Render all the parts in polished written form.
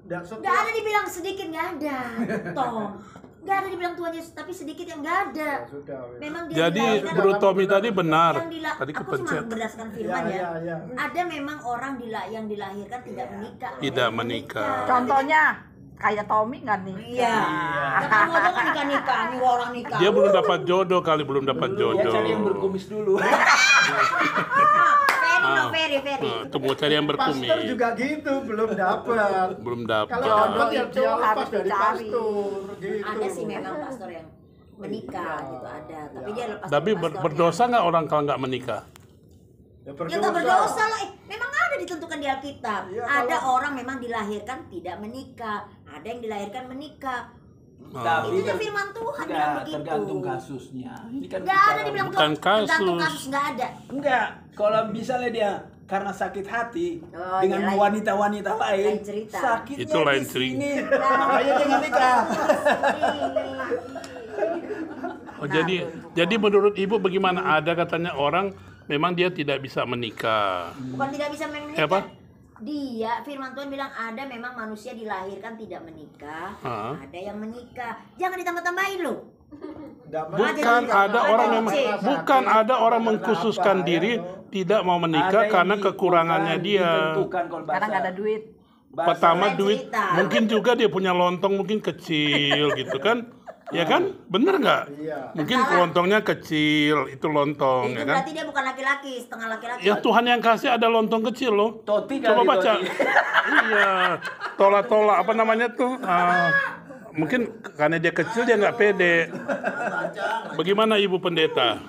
Nggak ada dibilang sedikit, nggak ada. Toh, nggak ada dibilang Tuhan Yesus, tapi sedikit yang nggak ada. Memang dia Jadi dilahirkan- Bro Tommy tadi benar. Tadi aku cuma kepencet. berdasarkan firman ya. Ada memang orang yang dilahirkan tidak menikah. Tidak menikah. Contohnya kayak Tommy nggak nih? Iya. Kamu aja kan nikah, ini orang nikah. Dia belum dapat jodoh kali, belum dapat Ya jodoh. cari yang berkumis dulu. Very. Itu mau cari yang berkumis. Pastor juga gitu, belum dapat. Belum dapat. Kalau Jodoh dapat ya itu dia lepas harus dari dicari. pastor gitu. Ada sih memang pastor yang menikah gitu ada, tapi dia lepas. Tapi dari pastornya. berdosa nggak orang kalau nggak menikah? Ya Ya nggak berdosa lah. Memang ada ditentukan di Alkitab. Iya, Ada kalau- orang memang dilahirkan tidak menikah, ada yang dilahirkan menikah. Tapi Itu firman Tuhan bilang enggak, begitu. tergantung kasusnya. Ini kan Nggak ada bicara- dibilang Bukan Tuhan. Tergantung kasus. kasus nggak ada. Enggak, kalau misalnya dia karena sakit hati Oh, dengan iya, lain- wanita-wanita lain, lain cerita. sakitnya Itu lain di cerita. sini. Makanya jangan nikah. Oh, jadi menurut Ibu bagaimana? Ada katanya orang memang dia tidak bisa menikah. Bukan tidak bisa menikah. Apa? Dia firman Tuhan bilang ada memang manusia dilahirkan tidak menikah, Ah. ada yang menikah. Jangan ditambah-tambahin loh. Bukan ada orang memang, bukan ada orang mengkhususkan diri tidak mau menikah Ada yang karena kekurangannya dia. ditentukan kalau Karena nggak ada bahasa. duit. Pertama Lain duit, cerita. mungkin juga dia punya lontong mungkin kecil gitu kan. Ya kan? Bener nggak? Iya. Mungkin lontongnya kecil, itu lontong Itu ya kan? berarti dia bukan laki-laki, setengah laki-laki. Ya Tuhan yang kasih ada lontong kecil loh. Toti Coba kali, baca. Toti. Iya, tola-tola apa namanya tuh? Mungkin karena dia kecil dia nggak pede. Bagaimana Ibu Pendeta?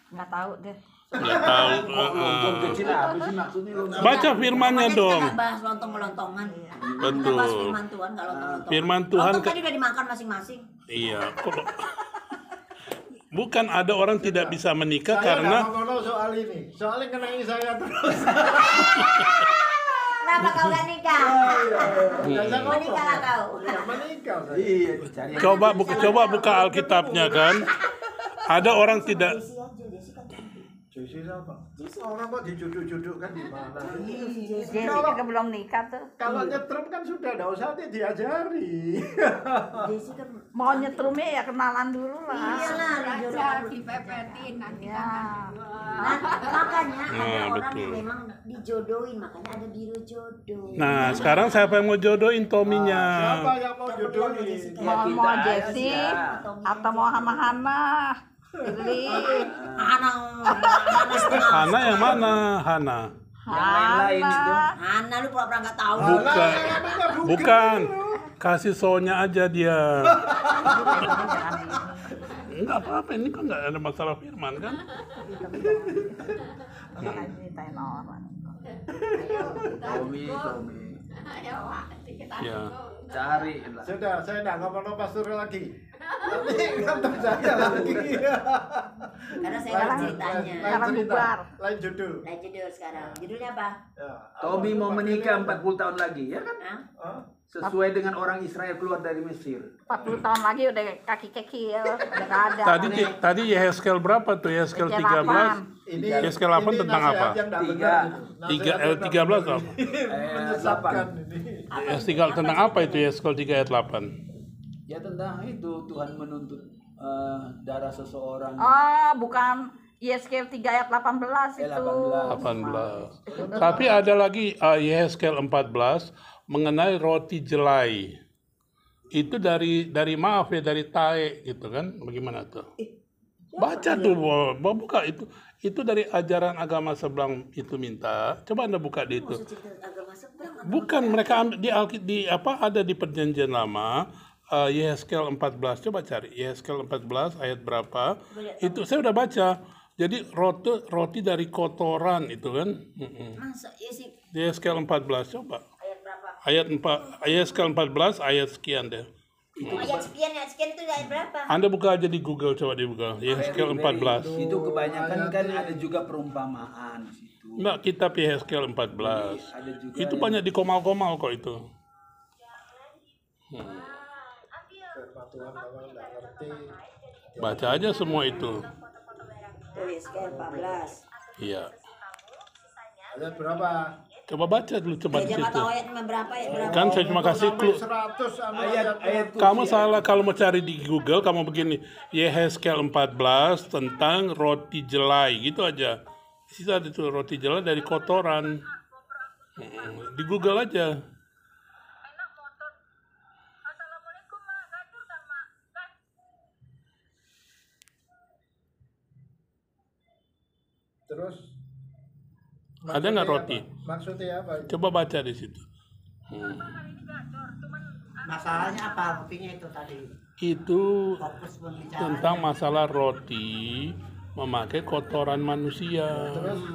Nggak tahu deh. Nggak tahu. Lontong kecil apa sih maksudnya? Lontong? Baca firmannya Makanya dong. kita nggak bahas lontong-melontongan. Kita Betul. bahas firman Tuhan, nggak lontong-melontongan. Firman Tuhan Lontong tadi udah dimakan masing-masing. Iya. Kok- Bukan ada orang tidak bisa menikah Saya karena nggak mau ngomong soal ini, soalnya kenai saya terus. Kenapa kau gak nikah? Menikah lah kau. Menikah saya. Iya, cari yang coba buka Alkitabnya kan. Ada orang tidak. Jesse siapa? Orang kok dijuduk-judukkan di mana? Jadi juga belum nikah tuh. Kalau nyetrum kan sudah, nggak usah diajari. Desi kan Mau nyetrumnya ya kenalan dulu lah. iyalah dijodohkan. dipepetin nanti Ya. Nah, makanya ada Nah, orang betul. yang memang dijodohin, makanya ada biro jodoh. Nah, sekarang siapa yang mau jodohin Tominya? Siapa yang mau jodohin? Mau kita Jesse aja. atau mau sama Hana? Pilih. Anak setengah. Hana yang mana? Hana. yang lain-lain itu. Hana lu pura-pura nggak tahu. Bukan. Bukan. Kasih soalnya aja dia. Enggak apa-apa, ini kan enggak ada masalah firman kan? Jangan ceritain orang. Tommy. ayo Pak kita Ya. Cari lah. Sudah, saya nggak ngomong pastor lagi. Nanti nonton saya lagi. Karena saya nggak ceritanya. Sekarang bubar. Lain judul. Nah judul sekarang. Judulnya apa? Ya. Tommy mau menikah 40 tahun lagi, ya kan? Hah? Hah? Sesuai dengan orang Israel keluar dari Mesir. 40 tahun lagi udah kaki kekil, udah nggak ada. Tadi Yehezkel berapa tuh? Yehezkel 13. Ini Yehezkel 8 ini tentang nasihat apa? yang nggak Tiga. benar. 13 apa? Menyesatkan ini. Yehezkel tentang apa itu Yehezkel 3 ayat 8? Ya tentang itu Tuhan menuntut darah seseorang. Oh, bukan Yeskel 3 ayat 18 itu. 18. Tapi ada lagi Yehezkel 14 mengenai roti jelai. Itu dari maaf ya dari tae gitu kan? Bagaimana tuh? Baca tuh, buka itu. Itu dari ajaran agama sebelah itu minta. Coba Anda buka di itu. Agama seberang. Bukan mereka ambil di apa ada di perjanjian lama Yehezkel 14. Coba cari Yehezkel 14 ayat berapa? Itu saya udah baca. Jadi roti dari kotoran itu kan. Masa ya sih Yehezkel 14 coba. ayat berapa? Yehezkel 14 ayat sekian deh. Ayat sekian itu ayat berapa? Anda buka aja di Google, coba di Google. Yehezkel 14. Itu kebanyakan kan ada juga perumpamaan di situ. Enggak, kitab Yehezkel 14. Ada juga Itu banyak di komal-komal kok itu. Firman Tuhan kalau nggak ngerti. Baca aja semua itu. Tuh Yeskel 14. Iya. Ayat berapa? Coba baca dulu coba di Jangan situ. tahu ayatnya berapa ya berapa. Kan saya cuma kasih clue. 100 Ayat Kamu salah kalau mau cari di Google, kamu begini, Yehezkel 14 tentang roti jelai, gitu aja. Di situ ada tuh roti jelai dari kotoran. Di Google aja. Terus Ada nggak roti? Maksudnya apa? Coba baca di situ. Masalahnya apa rotinya itu tadi? Itu Fokus pembicaraan. tentang masalah roti memakai kotoran manusia.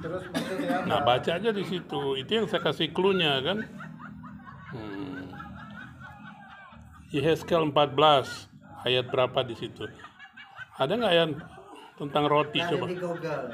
Terus maksudnya apa? Nah, baca aja di situ. Itu yang saya kasih clue-nya kan. Yehezkel 14 ayat berapa di situ? Ada nggak ayat tentang roti? Cari Coba. di Google.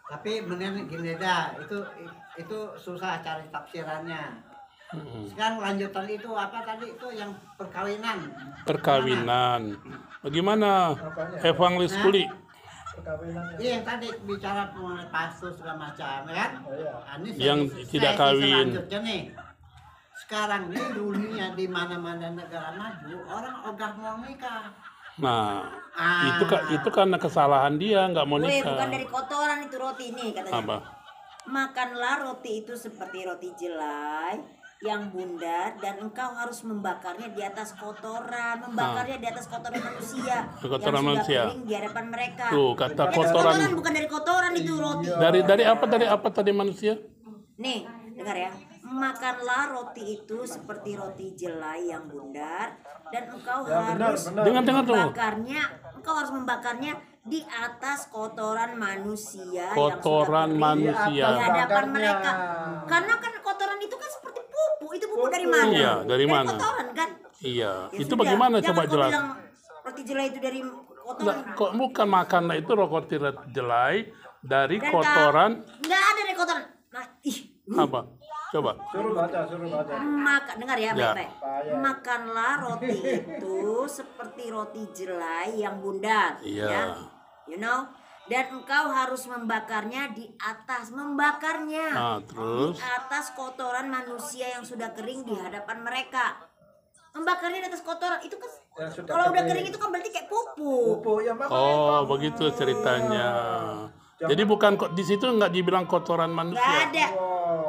Tapi benar gini dah, itu susah cari tafsirannya. Sekarang lanjutan itu apa tadi itu yang perkawinan. Perkawinan. Bagaimana? Evangelis Kuli. Perkawinannya. Iya yang tadi bicara mengenai pastor segala macam kan? Oh, iya. Ini Yang tidak kawin. Selanjutnya nih. Sekarang nih dunia di mana-mana negara maju orang ogah mau nikah. Nah, itu karena kesalahan dia nggak mau Weh, nikah. bukan dari kotoran itu roti ini katanya. Apa? Makanlah roti itu seperti roti jelai yang bundar dan engkau harus membakarnya di atas kotoran, membakarnya di atas kotoran manusia Kotoran yang manusia. sudah kering di hadapan mereka. Tuh, kata Dari kotoran. bukan dari kotoran itu roti. Dari apa tadi manusia? Nih, dengar ya. Makanlah roti itu seperti roti jelai yang bundar dan engkau harus Dengar tuh. engkau harus membakarnya di atas kotoran manusia Kotoran yang sudah kering manusia. di hadapan Bakarnya. mereka. Karena kan kotoran itu kan seperti pupu. Itu pupu dari mana? Iya, dari mana? kotoran kan? Iya. Ya Itu sudah. bagaimana Jangan coba kau jelas? bilang roti jelai itu dari kotoran. Nggak, kok bukan makanlah itu roti jelai dari Dan kotoran nggak ada dari kotoran. Nah, apa? Coba. Suruh baca. Dengar ya, Ya. baik-baik. Makanlah roti itu seperti roti jelai yang bundar, Iya. ya. You know? Dan engkau harus membakarnya di atas, Nah, terus di atas kotoran manusia yang sudah kering di hadapan mereka. Membakarnya di atas kotoran itu kan Yang sudah kalau udah kering. kering itu kan berarti kayak pupu. Pupu ya Mama. oh, begitu ceritanya. Jadi bukan kok di situ nggak dibilang kotoran Nggak manusia. ada.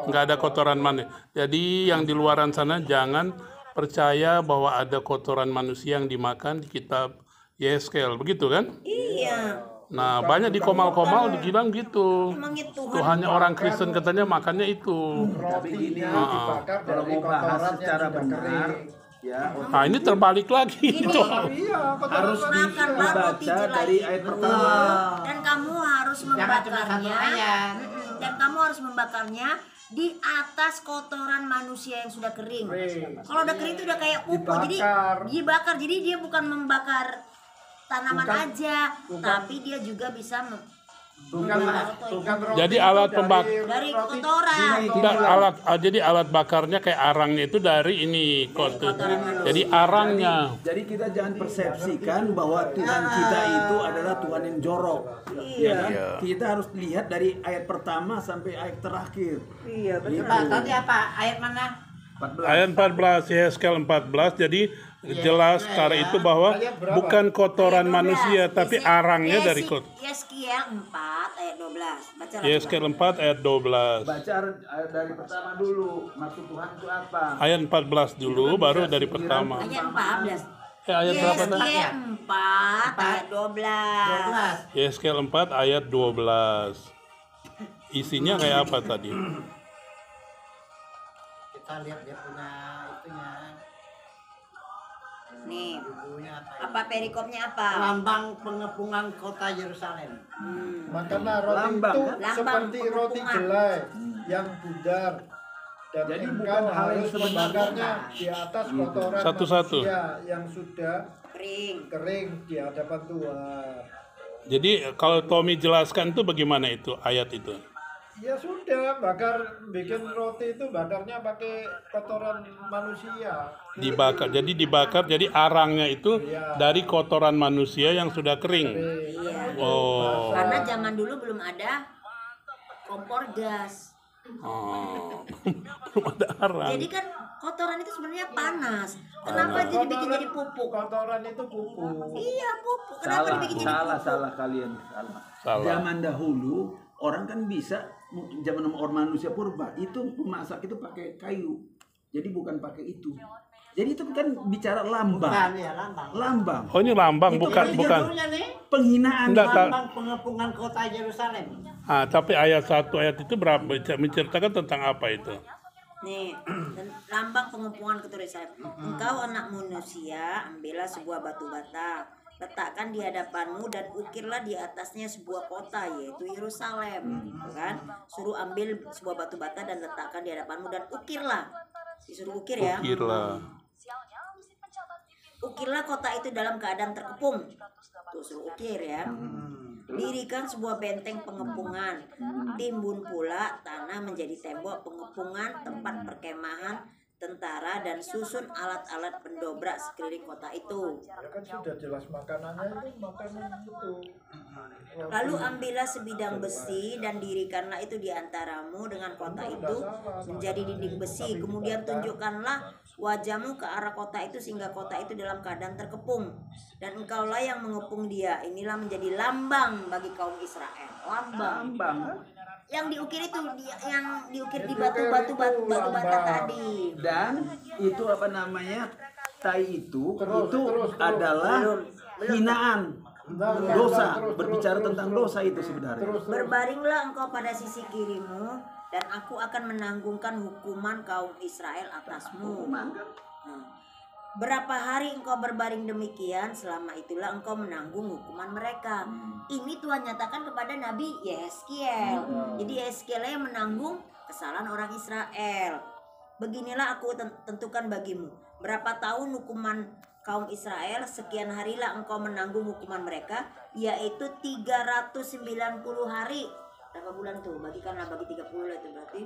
Nggak ada kotoran manusia. Jadi yang di luaran sana jangan percaya bahwa ada kotoran manusia yang dimakan di kitab Yehezkel, begitu kan? Iya. Nah, banyak di komal-komal dibilang gitu. Emangnya Tuhan Tuhannya orang Kristen katanya makannya itu. Rotinya dibakar Kalau dari mau bahas kotoran yang secara sudah benar, kering. ya Nah, ini terbalik lagi. Itu. Iya, kotoran harus manusia. Makanlah roti dibaca jelai dari itu. ayat pertama. Dan kamu harus Jangan cuma satu membakarnya. ayat. Dan kamu harus membakarnya di atas kotoran manusia yang sudah kering. Kalau udah kering itu udah kayak pupu. Jadi Dibakar. dibakar. Jadi dia bukan membakar tanaman aja, tapi dia juga bisa Bukan roti. Jadi alat itu pembak- dari roti. kotoran. Enggak, jadi alat bakarnya kayak arangnya itu dari ini kotor. Jadi arangnya. Jadi kita jangan persepsikan bahwa Tuhan kita itu adalah Tuhan yang jorok. Ya kan? Iya. Kita harus lihat dari ayat pertama sampai ayat terakhir. Iya, betul. Pak, tadi apa? Ayat mana? 14. Ayat 14, Yehezkel 14, jadi jelas cara itu bahwa bukan kotoran manusia, tapi arangnya dari kotor. Yeskiel 4 ayat 12. Baca lagi. Yehezkel 4 ayat 12. Baca ayat dari pertama dulu. Maksud Tuhan itu apa? Ayat 14 dulu, baru dari pertama. Ayat 14. Ayat berapa tadi? Yeskiel 4 ayat 12. Yehezkel 4 ayat 12. Isinya kayak apa tadi? Kita lihat dia punya itunya. Nih, Judulnya apa? apa perikopnya apa? Lambang pengepungan kota Yerusalem. Makanlah roti Lambang, itu kan? Lambang seperti roti pengepungan. jelai yang bundar. Dan Jadi engkau bukan hal yang harus sebenarnya. membakarnya di atas kotoran Satu-satu. manusia yang sudah Kering. kering di hadapan Tuhan. Jadi kalau Tommy jelaskan itu bagaimana itu ayat itu? Ya sudah, bikin roti itu bakarnya pakai kotoran manusia. Dibakar. Jadi arangnya itu dari kotoran manusia yang sudah kering. Iya. Oh. Karena zaman dulu belum ada kompor gas. Oh. Belum ada arang. Jadi kan kotoran itu sebenarnya panas. Kenapa jadi bikin jadi pupuk? Kotoran itu pupuk. Iya, pupuk. Kenapa dibikin jadi pupuk? Salah kalian. Salah. Zaman dahulu orang kan bisa, zaman orang manusia purba itu memasak itu pakai kayu. Jadi bukan pakai itu. Jadi itu kan bicara lambang. Bukan ya, lambang. Lambang. Oh, ini lambang Itu bukan. judulnya nih, Penghinaan. Enggak, Kak. lambang pengepungan kota Yerusalem. Tapi ayat 1 ayat itu berapa menceritakan tentang apa itu? Nih, dan lambang pengepungan keturunan. Engkau anak manusia, ambillah sebuah batu bata, letakkan di hadapanmu dan ukirlah di atasnya sebuah kota, yaitu Yerusalem. Gitu kan? Suruh ambil sebuah batu bata dan letakkan di hadapanmu dan ukirlah. Disuruh ukir ya. Ukirlah. Ukirlah kota itu dalam keadaan terkepung. Tuh suruh ukir ya. Dirikan sebuah benteng pengepungan. Timbun pula tanah menjadi tembok pengepungan, tempat perkemahan tentara, dan susun alat-alat pendobrak sekeliling kota itu. Ya kan sudah jelas makanannya itu makanan itu. Lalu ambillah sebidang besi dan dirikanlah itu di antaramu dengan kota itu menjadi dinding besi. Kemudian tunjukkanlah wajahmu ke arah kota itu sehingga kota itu dalam keadaan terkepung. Dan engkaulah yang mengepung dia. Inilah menjadi lambang bagi kaum Israel. Lambang. Yang diukir itu yang diukir di batu bata tadi. Dan itu apa namanya? Tai itu adalah hinaan. Dosa, berbicara tentang dosa itu sebenarnya. Berbaringlah engkau pada sisi kirimu dan aku akan menanggungkan hukuman kaum Israel atasmu. Berapa hari engkau berbaring demikian, selama itulah engkau menanggung hukuman mereka. Ini Tuhan nyatakan kepada Nabi Yeskiel. Jadi Yeskiel yang menanggung kesalahan orang Israel. Beginilah aku tentukan bagimu. Berapa tahun hukuman kaum Israel, sekian harilah engkau menanggung hukuman mereka, yaitu 390 hari. Berapa bulan tuh? Bagikanlah bagi 30 itu berarti.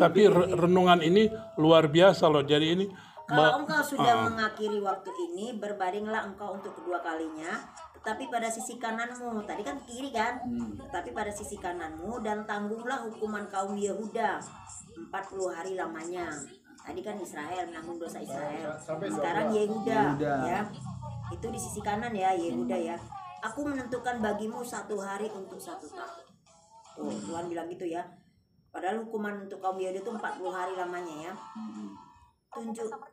Tapi renungan ini luar biasa loh. Jadi ini Kalau engkau sudah mengakhiri waktu ini, berbaringlah engkau untuk kedua kalinya, tetapi pada sisi kananmu. Tadi kan kiri kan? Tetapi pada sisi kananmu, dan tanggunglah hukuman kaum Yehuda 40 hari lamanya. Tadi kan Israel menanggung dosa Israel. Sekarang Yehuda ya. Itu di sisi kanan ya, Yehuda ya. Aku menentukan bagimu 1 hari untuk 1 tahun. Tuh, Tuhan bilang gitu ya. Padahal hukuman untuk kaum Yehuda itu 40 hari lamanya ya.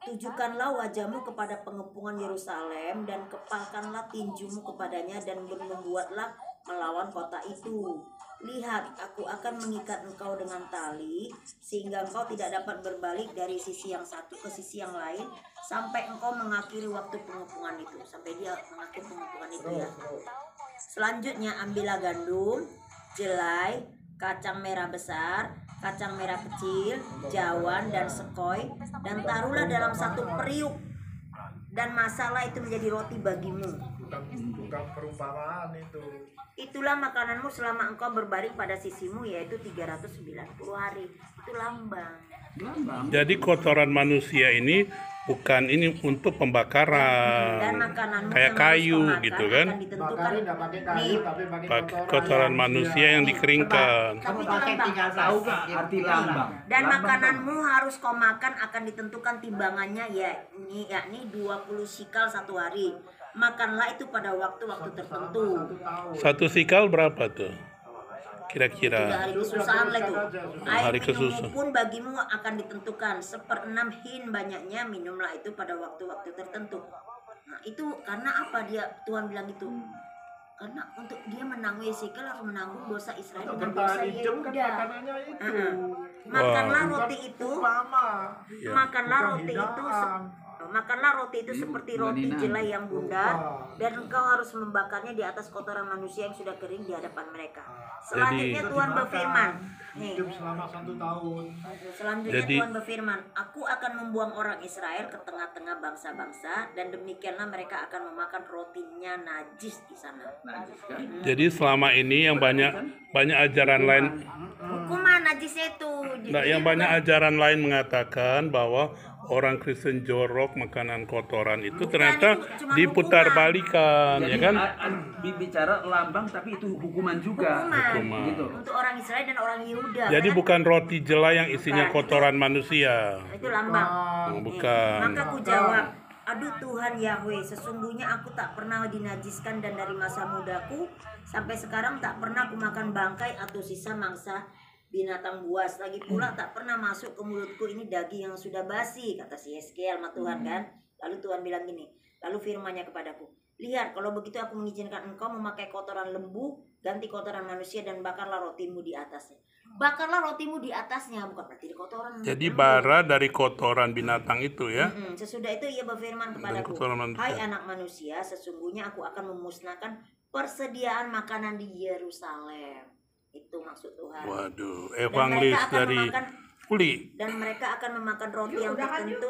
Tujukanlah wajahmu kepada pengepungan Yerusalem dan kepalkanlah tinjumu kepadanya dan membuatlah melawan kota itu. Lihat, aku akan mengikat engkau dengan tali sehingga engkau tidak dapat berbalik dari sisi yang satu ke sisi yang lain sampai engkau mengakhiri waktu pengepungan itu. Sampai dia mengakhiri pengepungan itu ya. Selanjutnya ambillah gandum, jelai, kacang merah besar, kacang merah kecil, jawan, dan sekoi, dan taruhlah dalam 1 periuk, dan masalah itu menjadi roti bagimu. Bukan perumpamaan itu. Itulah makananmu selama engkau berbaring pada sisimu, yaitu 390 hari. Itu lambang. jadi kotoran manusia ini bukan ini untuk pembakaran. Dan makananmu Kayak yang kayu harus gitu kemakan kan. akan ditentukan. Bakarin nggak pakai kayu Nih, tapi pakai Pakai kotoran manusia yang dikeringkan. Kamu Tapi pakai lambang. 13 Tahu gak arti lambang? Dan makananmu harus kau makan akan ditentukan timbangannya, yakni 20 sikal 1 hari. Makanlah itu pada waktu-waktu tertentu. 1 sikal berapa tuh? 3 Kira-kira. hari kesusahan lah itu. Hari Air kesusahan. minummu pun bagimu akan ditentukan 1/6 hin banyaknya, minumlah itu pada waktu-waktu tertentu. Nah itu karena apa dia Tuhan bilang itu? Karena untuk dia menanggung Yeskiel harus menanggung dosa Israel dengan dosa bertahan hidup kan Yehuda. makanannya itu. Makanlah Wow. roti itu. Mama. Makanlah Bukan roti itu. hinaan. Makanlah roti itu seperti roti Buaninan. jelai yang bundar, dan engkau harus membakarnya di atas kotoran manusia yang sudah kering di hadapan mereka. Selanjutnya Jadi- Tuhan berfirman, nih, Hidup selama 1 tahun. selanjutnya Jadi- Tuhan berfirman, aku akan membuang orang Israel ke tengah-tengah bangsa-bangsa, dan demikianlah mereka akan memakan rotinya najis di sana. Najis kan? Jadi selama ini yang banyak ajaran lain, Hukuman najisnya itu. nah, yang banyak ajaran lain mengatakan bahwa orang Kristen jorok makanan kotoran itu Bukan, ternyata itu cuma diputar hukuman. balikan, Jadi ya kan? bicara lambang tapi itu hukuman juga. Hukuman Gitu. untuk orang Israel dan orang Yehuda. Jadi kan? bukan roti jelai yang isinya Bukan. kotoran manusia. Itu lambang. Oh, bukan. Maka ku jawab, aduh Tuhan Yahweh, sesungguhnya aku tak pernah dinajiskan, dan dari masa mudaku sampai sekarang tak pernah aku makan bangkai atau sisa mangsa binatang buas. Lagi pula tak pernah masuk ke mulutku ini daging yang sudah basi, kata si Yeskiel sama Tuhan kan. Lalu Tuhan bilang gini, lalu firman-Nya kepadaku, lihat, kalau begitu aku mengizinkan engkau memakai kotoran lembu, ganti kotoran manusia, dan bakarlah rotimu di atasnya. Bakarlah rotimu di atasnya, bukan berarti di kotoran. Jadi lembu. bara dari kotoran binatang itu ya. Sesudah itu ia berfirman kepadaku, kotoran manusia. hai anak manusia, sesungguhnya aku akan memusnahkan persediaan makanan di Yerusalem. Itu maksud Tuhan. Waduh, Dan evangelis mereka akan dari memakan Uli. dan mereka akan memakan roti yang tertentu